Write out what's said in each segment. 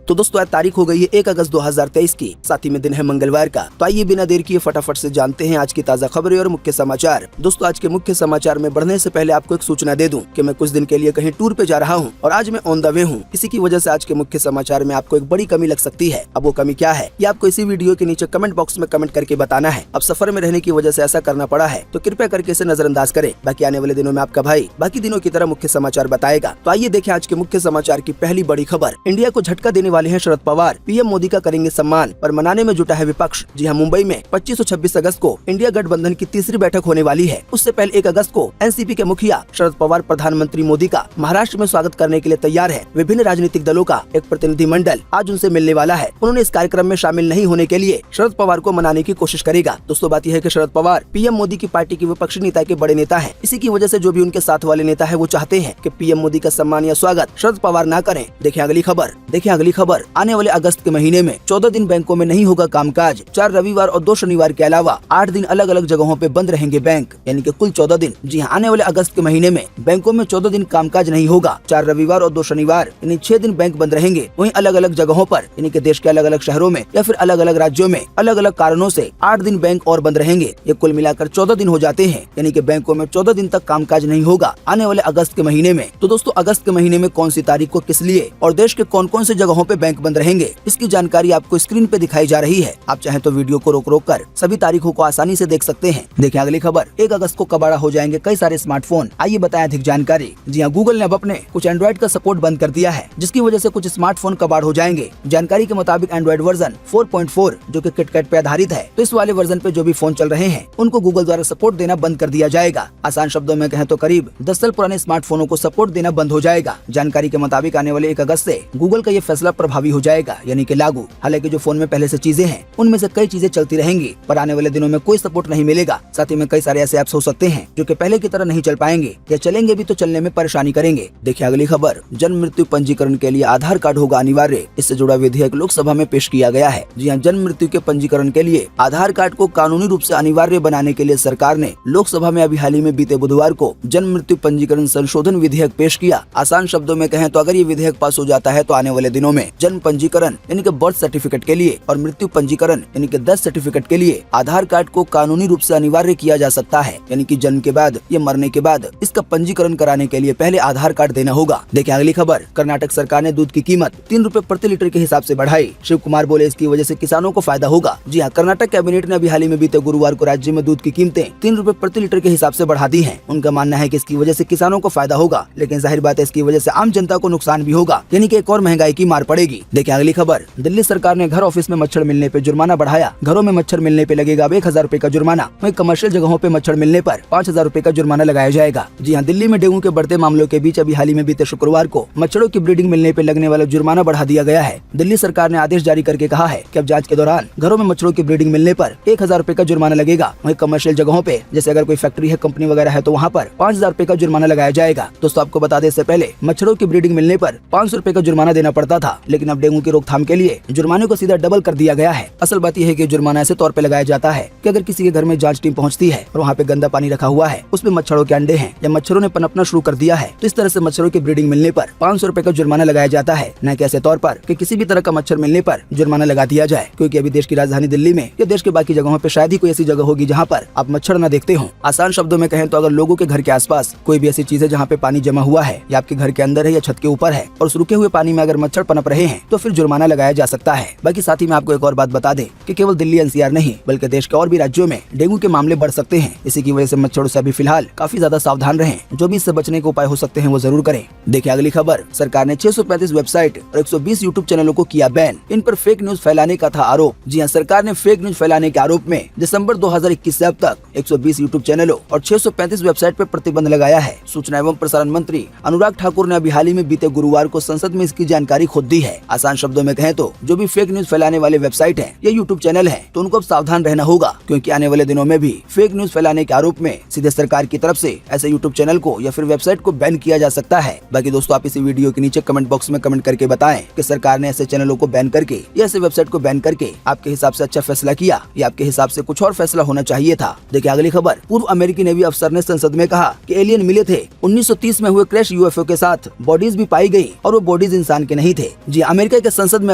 तो दोस्तों आज तारीख हो गई है 1 अगस्त 2023 की, साथ ही में दिन है मंगलवार का। तो आइए बिना देर किए फटाफट से जानते हैं आज की ताज़ा खबरें और मुख्य समाचार। दोस्तों आज के मुख्य समाचार में बढ़ने से पहले आपको एक सूचना दे दूं कि मैं कुछ दिन के लिए कहीं टूर पे जा रहा हूं और आज मैं ऑन द वे हूं। इसी की वजह से आज के मुख्य समाचार में आपको एक बड़ी कमी लग सकती है। अब वो कमी क्या है ये आपको इसी वीडियो के नीचे कमेंट बॉक्स में कमेंट करके बताना है। अब सफर में रहने की वजह से ऐसा करना पड़ा है तो कृपया करके इसे नजरअंदाज करें। बाकी आने वाले दिनों में आपका भाई बाकी दिनों की तरह मुख्य समाचार बताएगा। तो आइए देखें आज के मुख्य समाचार की पहली बड़ी खबर। इंडिया को झटका देने वाले हैं शरद पवार, पीएम मोदी का करेंगे सम्मान पर मनाने में जुटा है विपक्ष। जी हां, मुंबई में 25 और 26 अगस्त को इंडिया गठबंधन की तीसरी बैठक होने वाली है। उससे पहले 1 अगस्त को एनसीपी के मुखिया शरद पवार प्रधानमंत्री मोदी का महाराष्ट्र में स्वागत करने के लिए तैयार है। विभिन्न राजनीतिक दलों का एक प्रतिनिधिमंडल आज उनसे मिलने वाला है। उन्होंने इस कार्यक्रम में शामिल नहीं होने के लिए शरद पवार को मनाने की कोशिश करेगा। दोस्तों बात यह है कि शरद पवार पीएम मोदी की पार्टी की विपक्षी नेता के बड़े नेता है। इसी की वजह से जो भी उनके साथ वाले नेता है वो चाहते हैं कि पीएम मोदी का सम्मान या स्वागत शरद पवार ना करें। देखिए अगली खबर। आने वाले अगस्त के महीने में 14 दिन बैंकों में नहीं होगा कामकाज। 4 रविवार और 2 शनिवार के अलावा 8 दिन अलग अलग जगहों पे बंद रहेंगे बैंक, यानी कि कुल 14 दिन। जी हाँ, आने वाले अगस्त के महीने में बैंकों में 14 दिन कामकाज नहीं होगा। 4 रविवार और 2 शनिवार यानी 6 दिन बैंक बंद रहेंगे। वहीं अलग अलग जगहों पर यानी कि देश के अलग अलग शहरों में या फिर अलग अलग राज्यों में अलग अलग कारणों से 8 दिन बैंक और बंद रहेंगे। ये कुल मिलाकर 14 दिन हो जाते हैं, यानी कि बैंकों में 14 दिन तक कामकाज नहीं होगा आने वाले अगस्त के महीने में। तो दोस्तों अगस्त के महीने में कौन सी तारीख को किस लिए और देश के कौन कौन से जगहों पे बैंक बंद रहेंगे इसकी जानकारी आपको स्क्रीन पे दिखाई जा रही है। आप चाहें तो वीडियो को रोक कर सभी तारीखों को आसानी से देख सकते हैं। देखिए अगली खबर। 1 अगस्त को कबाड़ा हो जाएंगे कई सारे स्मार्टफोन। आइए बताएं अधिक जानकारी। जी हाँ, गूगल ने अब अपने कुछ एंड्रॉइड का सपोर्ट बंद कर दिया है, जिसकी वजह से कुछ स्मार्टफोन कबाड़ हो जाएंगे। जानकारी के मुताबिक एंड्रॉइड वर्जन 4.4 जो कि किटकैट पे आधारित है, तो इस वाले वर्जन पे जो भी फोन चल रहे हैं उनको गूगल द्वारा सपोर्ट देना बंद कर दिया जाएगा। आसान शब्दों में कहें तो करीब 10 साल पुराने स्मार्टफोनों को सपोर्ट देना बंद हो जाएगा। जानकारी के मुताबिक आने वाले 1 अगस्त से गूगल का ये फैसला प्रभावी हो जाएगा, यानी कि लागू। हालांकि जो फोन में पहले से चीजें हैं उनमें से कई चीजें चलती रहेंगी, पर आने वाले दिनों में कोई सपोर्ट नहीं मिलेगा। साथ ही में कई सारे ऐसे ऐप्स हो सकते हैं जो कि पहले की तरह नहीं चल पाएंगे या चलेंगे भी तो चलने में परेशानी करेंगे। देखिए अगली खबर। जन्म मृत्यु पंजीकरण के लिए आधार कार्ड होगा अनिवार्य। इससे जुड़ा विधेयक लोकसभा में पेश किया गया है। जी हाँ, जन्म मृत्यु के पंजीकरण के लिए आधार कार्ड को कानूनी रूप से अनिवार्य बनाने के लिए सरकार ने लोकसभा में अभी हाल ही में बीते बुधवार को जन्म मृत्यु पंजीकरण संशोधन विधेयक पेश किया। आसान शब्दों में कहें तो अगर ये विधेयक पास हो जाता है तो आने वाले दिनों में जन्म पंजीकरण यानी कि बर्थ सर्टिफिकेट के लिए और मृत्यु पंजीकरण यानी कि डेथ सर्टिफिकेट के लिए आधार कार्ड को कानूनी रूप से अनिवार्य किया जा सकता है। यानी कि जन्म के बाद या मरने के बाद इसका पंजीकरण कराने के लिए पहले आधार कार्ड देना होगा। देखिए अगली खबर। कर्नाटक सरकार ने दूध की कीमत 3 रुपए प्रति लीटर के हिसाब से बढ़ाई। शिव कुमार बोले इसकी वजह से किसानों को फायदा होगा। जी हाँ, कर्नाटक कैबिनेट ने अभी हाल ही में बीते गुरुवार को राज्य में दूध की कीमतें 3 रुपए प्रति लीटर के हिसाब से बढ़ा दी है। उनका मानना है कि इसकी वजह से किसानों को फायदा होगा, लेकिन जाहिर बात है इसकी वजह से आम जनता को नुकसान भी होगा, यानी कि एक और महंगाई की मार पड़ेगी। देखिए अगली खबर। दिल्ली सरकार ने घर ऑफिस में मच्छर मिलने पे जुर्माना बढ़ाया। घरों में मच्छर मिलने पे लगेगा 1000 रुपए का जुर्माना। वहीं कमर्शियल जगहों पे मच्छर मिलने पर 5000 रुपए का जुर्माना लगाया जाएगा। जी हाँ, दिल्ली में डेंगू के बढ़ते मामलों के बीच अभी हाल ही में बीते शुक्रवार को मच्छरों की ब्रीडिंग मिलने पे लगने वाला जुर्माना बढ़ा दिया गया है। दिल्ली सरकार ने आदेश जारी करके कहा है कि अब जांच के दौरान घरों में मच्छरों की ब्रीडिंग मिलने पर 1000 रुपए का जुर्माना लगेगा। वहीं कमर्शियल जगहों पे जैसे अगर कोई फैक्ट्री है, कंपनी वगैरह है, तो वहाँ पर 5000 रुपए का जुर्माना लगाया जाएगा। दोस्तों आपको बता दें इससे पहले मच्छरों की ब्रीडिंग मिलने पर 500 रुपए का जुर्माना देना पड़ता था, लेकिन अब डेंगू की रोकथाम के लिए जुर्माने को सीधा डबल कर दिया गया है। असल बात यह है कि जुर्माना ऐसे तौर पे लगाया जाता है कि अगर किसी के घर में जांच टीम पहुंचती है और वहाँ पे गंदा पानी रखा हुआ है, उसमें मच्छरों के अंडे हैं या मच्छरों ने पनपना शुरू कर दिया है, तो इस तरह से मच्छरों की ब्रीडिंग मिलने पर 500 रुपए का जुर्माना लगाया जाता है। न कि ऐसे तौर पर कि किसी भी तरह का मच्छर मिलने पर जुर्माना लगा दिया जाए, क्योंकि अभी देश की राजधानी दिल्ली में या देश के बाकी जगहों पे शायद ही कोई ऐसी जगह होगी जहाँ पर आप मच्छर न देखते हो। आसान शब्दों में कहें तो अगर लोगों के घर के आसपास कोई भी ऐसी चीज है जहाँ पे पानी जमा हुआ है या आपके घर के अंदर है या छत के ऊपर है और उस रुके हुए पानी में अगर मच्छर पनप रहे हैं तो फिर जुर्माना लगाया जा सकता है। बाकी साथ ही में आपको एक और बात बता दें कि केवल दिल्ली एनसीआर नहीं बल्कि देश के और भी राज्यों में डेंगू के मामले बढ़ सकते हैं। इसी की वजह से मच्छरों से अभी फिलहाल काफी ज्यादा सावधान रहें। जो भी इससे बचने के उपाय हो सकते हैं वो जरूर करें। देखिए अगली खबर। सरकार ने 635 वेबसाइट और 120 यूट्यूब चैनलों को किया बैन। इन पर फेक न्यूज फैलाने का था आरोप। जी हाँ, सरकार ने फेक न्यूज फैलाने के आरोप में दिसंबर 2021 से अब तक 120 यूट्यूब चैनलों और 635 वेबसाइट पर प्रतिबंध लगाया है। सूचना एवं प्रसारण मंत्री अनुराग ठाकुर ने अभी हाल ही में बीते गुरुवार को संसद में इसकी जानकारी खुद दी है। आसान शब्दों में कहें तो जो भी फेक न्यूज फैलाने वाले वेबसाइट है या यूट्यूब चैनल है तो उनको अब सावधान रहना होगा, क्योंकि आने वाले दिनों में भी फेक न्यूज फैलाने के आरोप में सीधे सरकार की तरफ से ऐसे यूट्यूब चैनल को या फिर वेबसाइट को बैन किया जा सकता है। बाकी दोस्तों आप इसी वीडियो के नीचे कमेंट बॉक्स में कमेंट करके बताएं कि सरकार ने ऐसे चैनलों को बैन करके या ऐसे वेबसाइट को बैन करके आपके हिसाब से अच्छा फैसला किया या आपके हिसाब से कुछ और फैसला होना चाहिए था। देखिए अगली खबर। पूर्व अमेरिकी नेवी अफसर ने संसद में कहा कि एलियन मिले थे। 1930 में हुए क्रैश यूएफओ के साथ बॉडीज भी पाई गई और वो बॉडीज इंसान के नहीं थे। जी अमेरिका के संसद में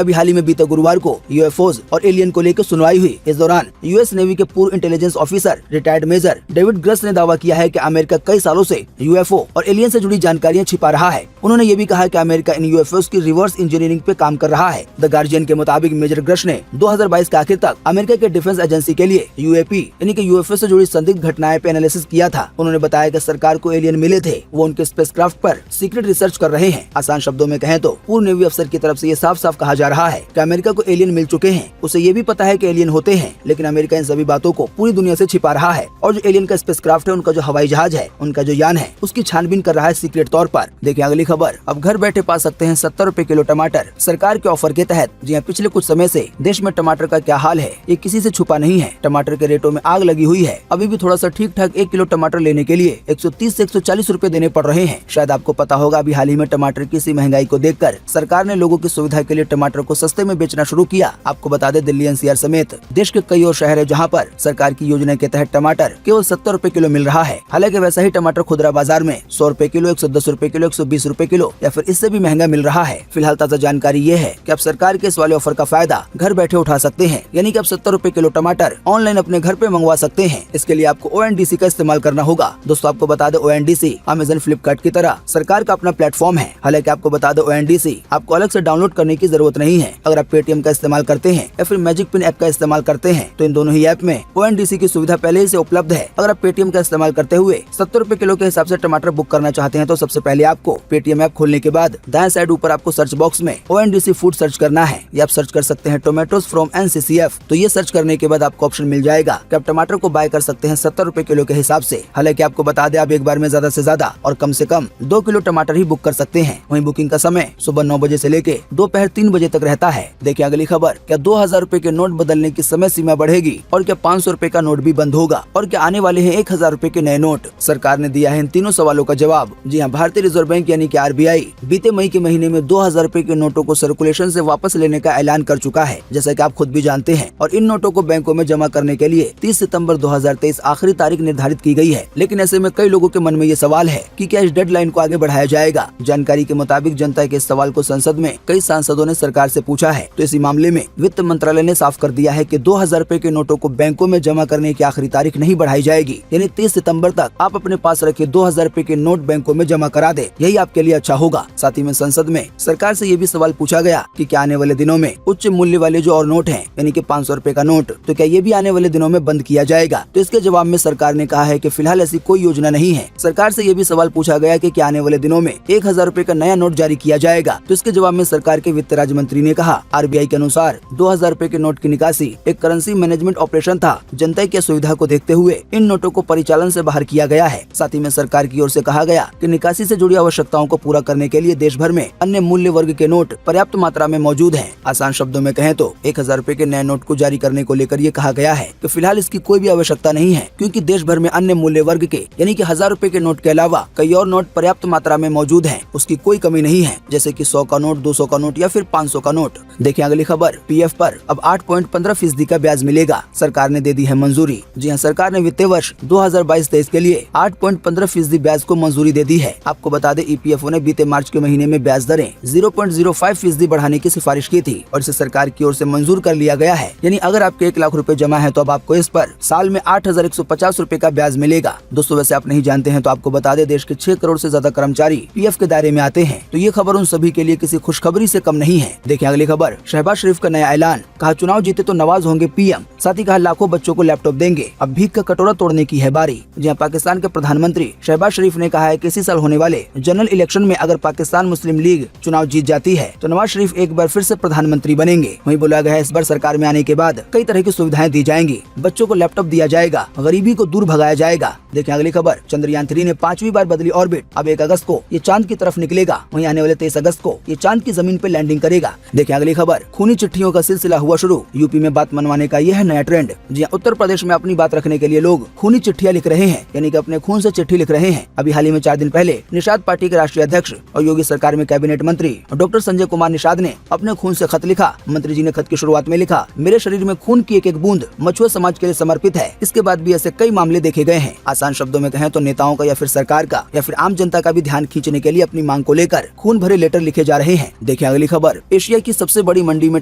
अभी हाल ही में बीते गुरुवार को यूएफओज और एलियन को लेकर सुनवाई हुई। इस दौरान यूएस नेवी के पूर्व intelligence officer retired major David Grusch ने दावा किया है कि अमेरिका कई सालों से यूएफओ और एलियन से जुड़ी जानकारियां छिपा रहा है। उन्होंने ये भी कहा कि अमेरिका इन यूएफओज की रिवर्स इंजीनियरिंग पे काम कर रहा है। द गार्जियन के मुताबिक मेजर ग्रस ने 2022 के आखिर तक अमेरिका के डिफेंस एजेंसी के लिए यूएपी यानी कि यूएफओ से जुड़ी संदिग्ध घटनाएं पे एनालिसिस किया था। उन्होंने बताया कि सरकार को एलियन मिले थे, वो उनके स्पेसक्राफ्ट पर सीक्रेट रिसर्च कर रहे हैं। आसान शब्दों में कहें तो पूर्व नेवी अफसर की तरफ से ये साफ साफ कहा जा रहा है कि अमेरिका को एलियन मिल चुके हैं। उसे ये भी पता है कि एलियन होते हैं, लेकिन अमेरिका इन सभी बातों को पूरी दुनिया से छिपा रहा है। और जो एलियन का स्पेसक्राफ्ट है, उनका जो हवाई जहाज है, उनका जो यान है, उसकी छानबीन कर रहा है सीक्रेट तौर पर। देखिए अगली खबर। अब घर बैठे पा सकते हैं 70 रुपए किलो टमाटर सरकार के ऑफर के तहत। जी हाँ, पिछले कुछ समय से देश में टमाटर का क्या हाल है ये किसी से छुपा नहीं है। टमाटर के रेटों में आग लगी हुई है। अभी भी थोड़ा सा ठीक ठाक 1 किलो टमाटर लेने के लिए 130 से 140 रुपए देने पड़ रहे हैं। शायद आपको पता होगा, अभी हाल ही में टमाटर की इसी महंगाई को देखकर सरकार ने लोगों की सुविधा के लिए टमाटर को सस्ते में बेचना शुरू किया। आपको बता दें, दिल्ली एनसीआर समेत देश के कई और शहर है जहाँ पर सरकार की योजना के तहत टमाटर केवल 70 रुपए किलो मिल रहा है। हालांकि वैसा ही टमाटर खुदरा बाजार में 100 रुपए किलो, 110 रुपए किलो, 120 रुपए किलो या फिर इससे भी महंगा मिल रहा है। फिलहाल ताजा जानकारी ये है कि अब सरकार के इस वाले ऑफर का फायदा घर बैठे उठा सकते हैं। यानी कि अब 70 रुपए किलो टमाटर ऑनलाइन अपने घर पे मंगवा सकते हैं। इसके लिए आपको ONDC का इस्तेमाल करना होगा। दोस्तों आपको बता दें, ONDC अमेज़न, फ्लिपकार्ट की तरह सरकार का अपना प्लेटफॉर्म है। हालांकि आपको बता दें, ONDC आपको अलग से डाउनलोड करने की जरूरत नहीं है। अगर आप पेटीएम का इस्तेमाल करते हैं या फिर मैजिक पिन ऐप का इस्तेमाल करते हैं तो इन दोनों ही ऐप में ONDC की सुविधा पहले ही से उपलब्ध है। अगर आप पेटीएम का इस्तेमाल करते हुए 70 रुपए किलो के हिसाब से टमाटर बुक करना चाहते हैं तो सबसे पहले आपको पेटीएम ऐप खोलने के बाद दाएं साइड ऊपर आपको सर्च बॉक्स में ONDC फूड सर्च करना है। या आप सर्च कर सकते हैं टोमेटोज फ्रॉम NCCF। तो ये सर्च करने के बाद आपको ऑप्शन मिल जाएगा कि आप टमाटर को बाय कर सकते हैं 70 रुपए किलो के हिसाब से। हालांकि आपको बता दें, आप एक बार में ज्यादा से ज्यादा और कम से कम 2 किलो टमाटर ही बुक कर सकते हैं। वहीं बुकिंग का समय सुबह 9 बजे से लेके दोपहर 3 बजे तक रहता है। देखिए अगली खबर। क्या 2000 रुपए के नोट बदलने की समय सीमा बढ़ेगी और क्या 500 रुपए का नोट भी बंद होगा और क्या आने वाले हैं 1000 रुपए के नए नोट? सरकार ने दिया है इन तीनों सवालों का जवाब। जी हाँ, भारतीय रिजर्व बैंक यानी कि RBI बीते मई के महीने में 2000 रुपए के नोटों को सर्कुलेशन से वापस लेने का ऐलान कर चुका है, जैसा कि आप खुद भी जानते हैं। और इन नोटों को बैंकों में जमा करने के लिए 30 सितंबर 2023 आखिरी तारीख निर्धारित की गई है। लेकिन ऐसे में कई लोगों के मन में ये सवाल है कि क्या इस डेडलाइन को आगे बढ़ाया जाएगा। जानकारी के मुताबिक जनता के इस सवाल को संसद में कई सांसदों ने सरकार से पूछा है। तो इसी मामले में वित्त मंत्रालय ने साफ कर दिया है कि 2000 रुपए के नोटों को बैंकों में जमा करने की आखिरी तारीख नहीं बढ़ाई जाएगी। यानी 30 सितंबर तक आप अपने पास रखे 2000 रुपए के नोट बैंकों में जमा करा दे, यही आपके लिए अच्छा होगा। साथ ही में संसद में सरकार से ये भी सवाल पूछा गया कि क्या आने वाले दिनों में उच्च मूल्य वाले जो और नोट हैं, यानी कि 500 रुपए का नोट, तो क्या ये भी आने वाले दिनों में बंद किया जाएगा? तो इसके जवाब में सरकार ने कहा है कि फिलहाल ऐसी कोई योजना नहीं है। सरकार से ये भी सवाल पूछा गया कि क्या आने वाले दिनों में 1000 रुपए का नया नोट जारी किया जाएगा? तो इसके जवाब में सरकार के वित्त राज्य मंत्री ने कहा, RBI के अनुसार 2000 रुपए के नोट की निकासी एक करेंसी मैनेजमेंट ऑपरेशन था। जनता की सुविधा को देखते हुए इन नोटों को परिचालन से बाहर किया गया है। साथ ही में सरकार की ओर से कहा गया कि निकासी से जुड़ी आवश्यकताओं को पूरा करने के लिए देश भर में अन्य मूल्य वर्ग के नोट पर्याप्त मात्रा में मौजूद हैं। आसान शब्दों में कहें तो 1000 रुपए के नए नोट को जारी करने को लेकर ये कहा गया है कि फिलहाल इसकी कोई भी आवश्यकता नहीं है, क्योंकि देश भर में अन्य मूल्य वर्ग के यानी कि 1000 रुपए के नोट के अलावा कई और नोट पर्याप्त मात्रा में मौजूद हैं। उसकी कोई कमी नहीं है, जैसे कि 100 का नोट, 200 का नोट या फिर 500 का नोट। देखिए अगली खबर। PF पर अब 8.15% का ब्याज मिलेगा, सरकार ने दे दी है मंजूरी। जी हाँ, सरकार ने वित्तीय वर्ष 2022-23 के लिए 8.15% ब्याज को मंजूरी दे दी है। आपको बता दें, EPFO ने बीते मार्च के महीने में ब्याज दरें 0.05% बढ़ाने की सिफारिश की थी और इसे सरकार की ओर से मंजूर कर लिया गया है। यानी अगर आपके 1 लाख रुपए जमा है तो अब आपको इस पर साल में 8150 रुपए का ब्याज मिलेगा। दोस्तों वैसे आप नहीं जानते हैं तो आपको बता दें, देश के 6 करोड़ से ज्यादा कर्मचारी PF के दायरे में आते हैं। तो ये खबर उन सभी के लिए किसी खुशखबरी से कम नहीं है। देखिए अगली खबर। शहबाज शरीफ का नया ऐलान, कहा चुनाव जीते तो नवाज होंगे PM। साथ ही कहा लाखों बच्चों को लैपटॉप देंगे, अब भीख का कटोरा तोड़ने की है बारी। जहाँ पाकिस्तान के प्रधानमंत्री शहबाज शरीफ ने कहा है कि इसी साल होने वाले जनरल इलेक्शन में अगर पाकिस्तान मुस्लिम लीग चुनाव जीत जाती है तो नवाज शरीफ एक बार फिर से प्रधानमंत्री बनेंगे। वहीं बोला गया है, इस बार सरकार में आने के बाद कई तरह की सुविधाएं दी जाएंगी, बच्चों को लैपटॉप दिया जाएगा, गरीबी को दूर भगाया जाएगा। देखिए अगली खबर। चंद्रयान 3 ने 5वीं बार बदली ऑर्बिट। अब 1 अगस्त को ये चांद की तरफ निकलेगा, वहीं आने वाले 23 अगस्त को ये चांद की जमीन पे लैंडिंग करेगा। देखिए अगली खबर। खूनी चिट्ठियों का सिलसिला हुआ शुरू, यूपी में बात मनवाने का यह है नया ट्रेंड। जी उत्तर प्रदेश में अपनी बात रखने के लिए लोग खूनी चिट्ठियां लिख रहे हैं, यानी कि अपने खून से चिट्ठी लिख रहे हैं। अभी हाल ही में 4 दिन पहले निषाद पार्टी के राष्ट्रीय राष्ट्रीय अध्यक्ष और योगी सरकार में कैबिनेट मंत्री डॉक्टर संजय कुमार निषाद ने अपने खून से खत लिखा। मंत्री जी ने खत की शुरुआत में लिखा, मेरे शरीर में खून की एक एक बूंद मछुआ समाज के लिए समर्पित है। इसके बाद भी ऐसे कई मामले देखे गए हैं। आसान शब्दों में कहें तो नेताओं का या फिर सरकार का या फिर आम जनता का भी ध्यान खींचने के लिए अपनी मांग को लेकर खून भरे लेटर लिखे जा रहे हैं। देखिए अगली खबर। एशिया की सबसे बड़ी मंडी में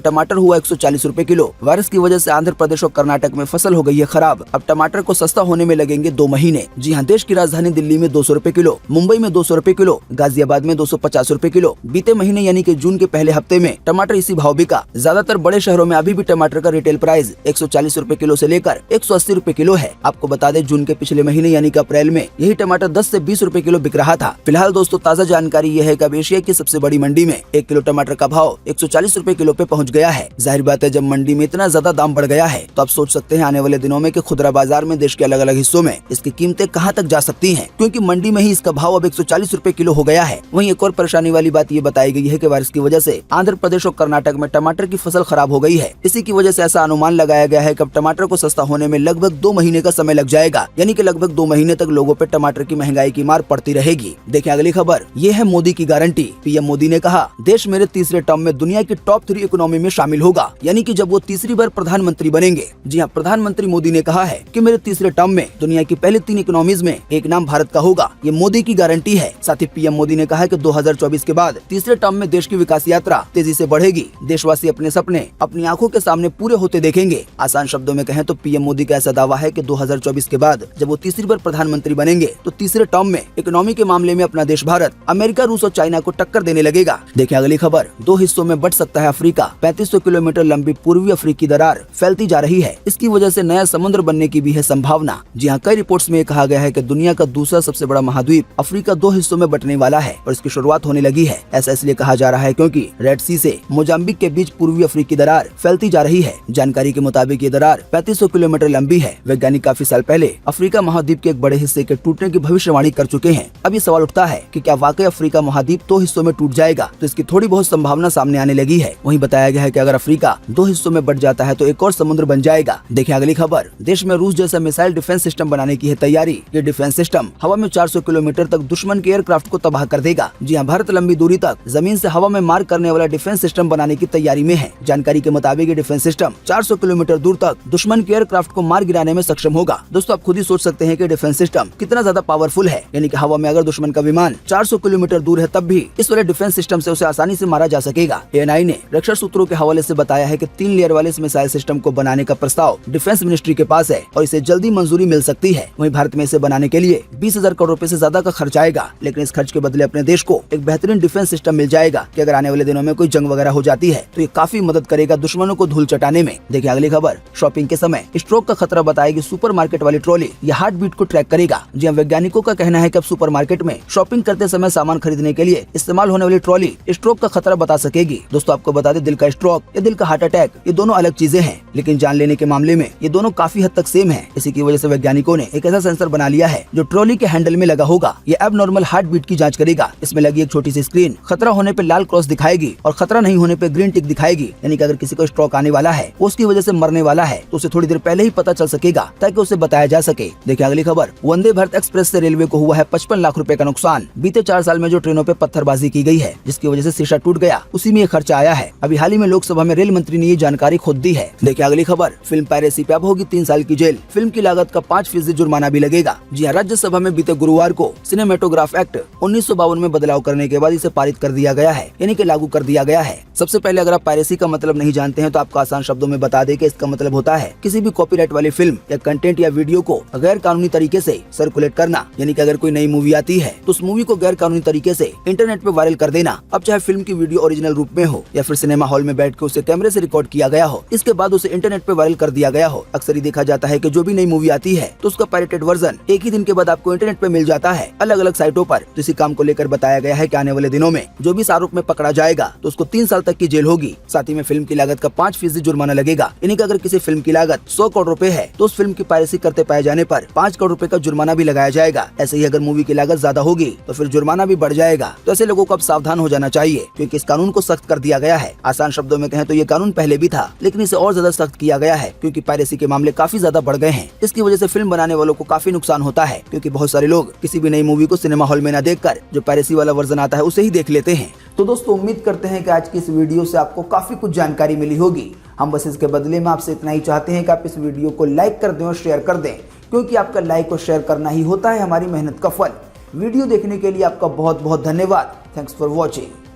टमाटर हुआ 140 रुपए किलो। वायरस की वजह से आंध्र प्रदेश और कर्नाटक में फसल हो गई है खराब। अब टमाटर को सस्ता होने में लगेंगे 2 महीने। जी हाँ, देश की राजधानी दिल्ली में 200 रुपए किलो, मुंबई में 200 रुपए किलो, गाजियाबाद में 250 रुपए किलो। बीते महीने यानी कि जून के पहले हफ्ते में टमाटर इसी भाव बिका। ज्यादातर बड़े शहरों में अभी भी टमाटर का रिटेल प्राइस 140 रुपए किलो से लेकर 180 रुपए किलो है। आपको बता दें, जून के पिछले महीने यानी कि अप्रैल में यही टमाटर 10 से 20 रुपए किलो बिक रहा था। फिलहाल दोस्तों ताजा जानकारी यह है कि अब एशिया की सबसे बड़ी मंडी में 1 किलो टमाटर का भाव 140 रुपए किलो पे पहुंच गया है। जाहिर बात है, जब मंडी में इतना ज्यादा दाम बढ़ गया है तो आप सोच सकते हैं आने वाले दिनों में कि खुदरा बाजार में देश के अलग अलग हिस्सों में इसकी कीमतें कहां तक जा सकती हैं, क्योंकि मंडी में ही इसका भाव अब 140 रुपए किलो हो गया है। वहीं एक और परेशानी वाली बात ये बताई गई है कि वायरस की वजह से आंध्र प्रदेश और कर्नाटक में टमाटर की फसल खराब हो गई है। इसी की वजह से ऐसा अनुमान लगाया गया है कि अब टमाटर को सस्ता होने में लगभग 2 महीने का समय लग जाएगा। यानी कि लगभग 2 महीने तक लोगों पे टमाटर की महंगाई की मार पड़ती रहेगी। देखिए अगली खबर। ये है मोदी की गारंटी। पीएम मोदी ने कहा, देश मेरे तीसरे टर्म में दुनिया की टॉप 3 इकोनॉमी में शामिल होगा। यानी कि जब वो तीसरी बार प्रधानमंत्री बनेंगे। जी हाँ, प्रधानमंत्री मोदी ने कहा है कि मेरे तीसरे टर्म में दुनिया की पहली 3 इकोनॉमीज में एक नाम भारत का होगा। ये मोदी की गारंटी है। साथ ही पीएम मोदी ने कहा कि 2024 के बाद तीसरे टर्म में देश की विकास यात्रा तेजी से बढ़ेगी। देशवासी अपने सपने अपनी आंखों के सामने पूरे होते देखेंगे। आसान शब्दों में कहें तो पीएम मोदी का ऐसा दावा है कि 2024 के बाद जब वो तीसरी बार प्रधानमंत्री बनेंगे तो तीसरे टर्म में इकोनॉमी के मामले में अपना देश भारत अमेरिका, रूस और चाइना को टक्कर देने लगेगा। देखिए अगली खबर। 2 हिस्सों में बंट सकता है अफ्रीका। 3500 किलोमीटर लंबी पूर्वी अफ्रीकी दरार फैलती जा रही है। इसकी वजह से नया समुद्र बनने की भी है संभावना। जी हाँ, कई रिपोर्ट्स में कहा गया है कि दुनिया का दूसरा सबसे बड़ा महाद्वीप अफ्रीका 2 हिस्सों में बंटने वाला है और इसकी शुरुआत होने लगी है। ऐसा इसलिए कहा जा रहा है क्योंकि रेड सी से मोजाम्बिक के बीच पूर्वी अफ्रीकी दरार फैलती जा रही है। जानकारी के मुताबिक ये दरार 3500 किलोमीटर लंबी है। वैज्ञानिक काफी साल पहले अफ्रीका महाद्वीप के एक बड़े हिस्से के टूटने की भविष्यवाणी कर चुके हैं। अब ये सवाल उठता है कि क्या वाकई अफ्रीका महाद्वीप 2 हिस्सों में टूट जाएगा? तो इसकी थोड़ी बहुत संभावना सामने आने लगी है। वहीं बताया गया है कि अगर अफ्रीका 2 हिस्सों में बंट जाता है तो एक और समुद्र बन जाएगा। देखिए अगली खबर। देश में रूस जैसा मिसाइल डिफेंस सिस्टम बनाने की है तैयारी। ये डिफेंस सिस्टम हवा में 400 किलोमीटर तक दुश्मन के एयरक्राफ्ट को तबाह कर देगा। जी हाँ, भारत लंबी दूरी तक जमीन से हवा में मार करने वाला डिफेंस सिस्टम बनाने की तैयारी में है। जानकारी के मुताबिक ये डिफेंस सिस्टम 400 किलोमीटर दूर तक दुश्मन के एयरक्राफ्ट को मार गिराने में सक्षम होगा। दोस्तों आप खुद ही सोच सकते हैं कि डिफेंस सिस्टम कितना ज्यादा पावरफुल है। यानी कि हवा में अगर दुश्मन का विमान 400 किलोमीटर दूर है तब भी इस वाले डिफेंस सिस्टम से उसे आसानी से मारा जा सकेगा। एएनआई ने रक्षा सूत्रों के हवाले से बताया है कि 3 लेयर वाले इस मिसाइल सिस्टम को बनाने का प्रस्ताव डिफेंस मिनिस्ट्री के पास है और इसे जल्दी मंजूरी मिल सकती है। वहीं भारत में इसे बनाने के लिए 20,000 करोड़ रुपए से ज्यादा का खर्च आएगा, लेकिन इस खर्च के बदले अपने देश को एक बेहतरीन डिफेंस सिस्टम मिल जाएगा कि अगर आने वाले दिनों में कोई जंग वगैरह हो जाती है तो ये काफी मदद करेगा दुश्मनों को धूल चटाने में। देखिए अगली खबर। शॉपिंग के समय स्ट्रोक का खतरा बताएगी सुपरमार्केट वाली ट्रॉली। यह हार्ट बीट को ट्रैक करेगा। जी हाँ, वैज्ञानिकों का कहना है कि अब सुपरमार्केट में शॉपिंग करते समय सामान खरीदने के लिए इस्तेमाल होने वाली ट्रॉली स्ट्रोक का खतरा बता सकेगी। दोस्तों आपको बता दें, दिल का स्ट्रोक या दिल का हार्ट अटैक ये दोनों अलग चीजें हैं, लेकिन जान लेने के मामले में ये दोनों काफी हद तक सेम है। इसी की वजह से वैज्ञानिकों ने एक ऐसा सेंसर बना लिया है जो ट्रॉली के हैंडल में लगा होगा। ये एबनॉर्मल हार्ट बीट की जांच करेगा। इसमें लगी एक छोटी सी स्क्रीन खतरा होने पे लाल क्रॉस दिखाएगी और खतरा नहीं होने पे ग्रीन टिक दिखाएगी। यानी कि अगर किसी को स्ट्रोक आने वाला है, उसकी वजह से मरने वाला है, तो उसे थोड़ी देर पहले ही पता चल सकेगा ताकि उसे बताया जा सके। देखिए अगली खबर। वंदे भारत एक्सप्रेस से रेलवे को हुआ है 55 लाख रुपए का नुकसान। बीते 4 साल में जो ट्रेनों पे पत्थरबाजी की गई है जिसकी वजह से शीशा टूट गया, उसी में ये खर्चा आया है। अभी हाल ही में लोकसभा में रेल मंत्री ने ये जानकारी खुद दी है। देखिए अगली खबर। फिल्म पायरेसी पे अब होगी 3 साल की जेल। फिल्म की लागत का 5% जुर्माना भी लगेगा। जी हाँ, राज्यसभा में बीते गुरुवार को सिनेमेटोग्राफ एक्ट 1952 में बदलाव करने के बाद इसे पारित कर दिया गया है, यानी कि लागू कर दिया गया है। सबसे पहले अगर आप पायरेसी का मतलब नहीं जानते हैं तो आपको आसान शब्दों में बता दें कि इसका मतलब होता है किसी भी कॉपीराइट वाली फिल्म या कंटेंट या वीडियो को गैर कानूनी तरीके से सर्कुलेट करना। यानी कि अगर कोई नई मूवी आती है तो उस मूवी को गैर कानूनी तरीके से इंटरनेट पे वायरल कर देना। अब चाहे फिल्म की वीडियो ओरिजिनल रूप में हो या फिर सिनेमा हॉल में बैठ के उसे कैमरे से रिकॉर्ड किया गया हो, इसके बाद उसे इंटरनेट पे वायरल कर दिया गया हो। अक्सर ही देखा जाता है कि जो भी नई मूवी आती है तो उसका पायरेटेड वर्जन एक ही दिन के बाद आपको इंटरनेट पे मिल जाता है अलग अलग साइटों पर। तो इसी काम को लेकर बताया गया है कि आने वाले दिनों में जो भी इस आरोप में पकड़ा जाएगा तो उसको 3 साल तक की जेल होगी। साथ ही में फिल्म की लागत का 5% जुर्माना लगेगा। यानी कि अगर किसी फिल्म की लागत 100 करोड़ रुपए है तो उस फिल्म की पायरेसी करते पाए जाने पर 5 करोड़ रुपए का जुर्माना भी लगाया जाएगा। ऐसे ही अगर मूवी की लागत ज्यादा होगी तो फिर जुर्माना भी बढ़ जाएगा। तो ऐसे लोगों को अब सावधान हो जाना चाहिए क्योंकि इस कानून को सख्त कर दिया गया है। आसान शब्दों में कहें तो ये कानून पहले भी था, लेकिन इसे और ज्यादा सख्त किया गया है क्योंकि पायरेसी के मामले काफी ज्यादा बढ़ गए हैं। इसकी वजह से फिल्म बनाने वालों को काफी नुकसान होता है क्योंकि बहुत सारे लोग किसी भी नई मूवी को सिनेमा हॉल में न देखकर जो पायरेसी वाला वर्जन आता है उसे ही देख लेते हैं। तो दोस्तों उम्मीद करते हैं कि आज की इस वीडियो से आपको काफी कुछ जानकारी मिली होगी। हम बस इसके बदले में आपसे इतना ही चाहते हैं कि आप इस वीडियो को लाइक कर दें और शेयर कर दें, क्योंकि आपका लाइक और शेयर करना ही होता है हमारी मेहनत का फल। वीडियो देखने के लिए आपका बहुत बहुत धन्यवाद। Thanks for watching.